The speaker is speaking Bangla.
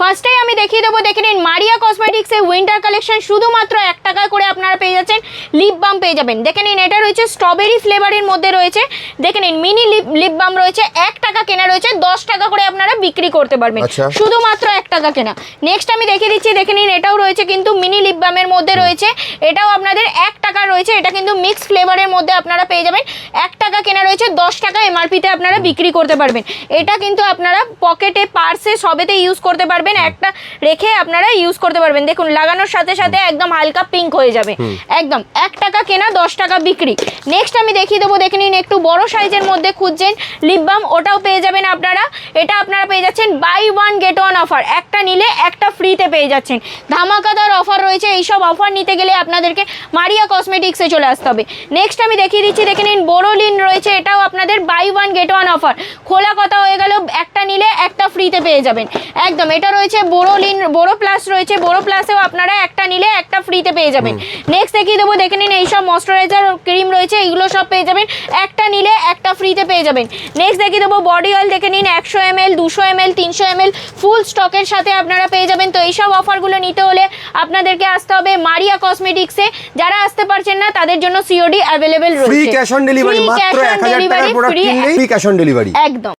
ফার্স্টেই আমি দেখিয়ে দেবো, দেখে নিন মারিয়া কসমেটিক্সের উইন্টার কালেকশন শুধুমাত্র 1 টাকা করে আপনারা পেয়ে যাচ্ছেন। লিপ বাম পেয়ে যাবেন, দেখে নিন এটা রয়েছে স্ট্রবেরি ফ্লেভারের মধ্যে রয়েছে। দেখে নিন মিনি লিপ বাম রয়েছে, 1 টাকা কেনা রয়েছে, 10 টাকা করে আপনারা বিক্রি করতে পারবেন, শুধুমাত্র 1 টাকা কেনা। নেক্সট আমি দেখিয়ে দিচ্ছি, দেখে নিন এটাও রয়েছে কিন্তু মিনি লিপ বামের মধ্যে রয়েছে, এটাও আপনাদের 1 টাকা রয়েছে। এটা কিন্তু মিক্স ফ্লেভারের মধ্যে আপনারা পেয়ে যাবেন, 1 টাকা কেনা রয়েছে, 10 টাকা এমআরপিতে আপনারা বিক্রি করতে পারবেন। এটা কিন্তু আপনারা পকেটে, পার্সে সবেতে ইউজ করতে পারবেন, একটা রেখে আপনারা ইউজ করতে পারবেন। দেখুন লাগানোর সাথে সাথে একদম হালকা পিঙ্ক হয়ে যাবে, একদম 1 টাকা কেনা, 10 টাকা বিক্রি। নেক্সট আমি দেখিয়ে দেবো, দেখে নিন একটু বড় সাইজের মধ্যে খুঁজছেন লিপ বাম, ওটাও পেয়ে যাবেন আপনারা। এটা আপনারা পেয়ে যাচ্ছেন বাই 1 গেট 1 অফার, একটা নিলে একটা ফ্রিতে পেয়ে যাচ্ছেন। ধামাকাদার অফার রয়েছে, এইসব অফার নিতে গেলে আপনাদেরকে মারিয়া কসমেটিক্সে চলে আসতে হবে। নেক্সট আমি দেখিয়ে দিচ্ছি, দেখে নিন বোরোলিন রয়েছে, এটাও আপনাদের বাই 1 গেট 1 অফার, খোলা কথা হয়ে গেল, একটা নিলে একটা ফ্রিতে পেয়ে যাবেন একদম। এটা রয়েছে বোরোলিন, বোরো প্লাস রয়েছে, বোরো প্লাসেও আপনারা একটা নিলে একটা ফ্রিতে পেয়ে যাবেন। নেক্সট দেখিয়ে দেবো, দেখে নিন এইসব ময়শ্চারাইজার ক্রিম রয়েছে, এগুলো সব পেয়ে যাবেন, একটা নিলে একটা ফ্রিতে পেয়ে যাবেন। নেক্সট দেখিয়ে দেবো বডি অয়েল, দেখে নিন 100 ml, 200 ml, 300 ml ফুল স্টকের সাথে আপনারা পেয়ে যাবেন। তো এইসব অফারগুলো নিতে হলে আপনাদেরকে আসতে হবে মারিয়া কসমেটিক্সে। যারা আসতে পারছেন না তাদের জন্য সিওডি অ্যাভেলেবেল রয়েছে, ফ্রি ক্যাশ অন ডেলিভারি, মাত্র 1000 টাকার প্রোডাক্ট কিনলেই ফ্রি ক্যাশ অন ডেলিভারি একদম।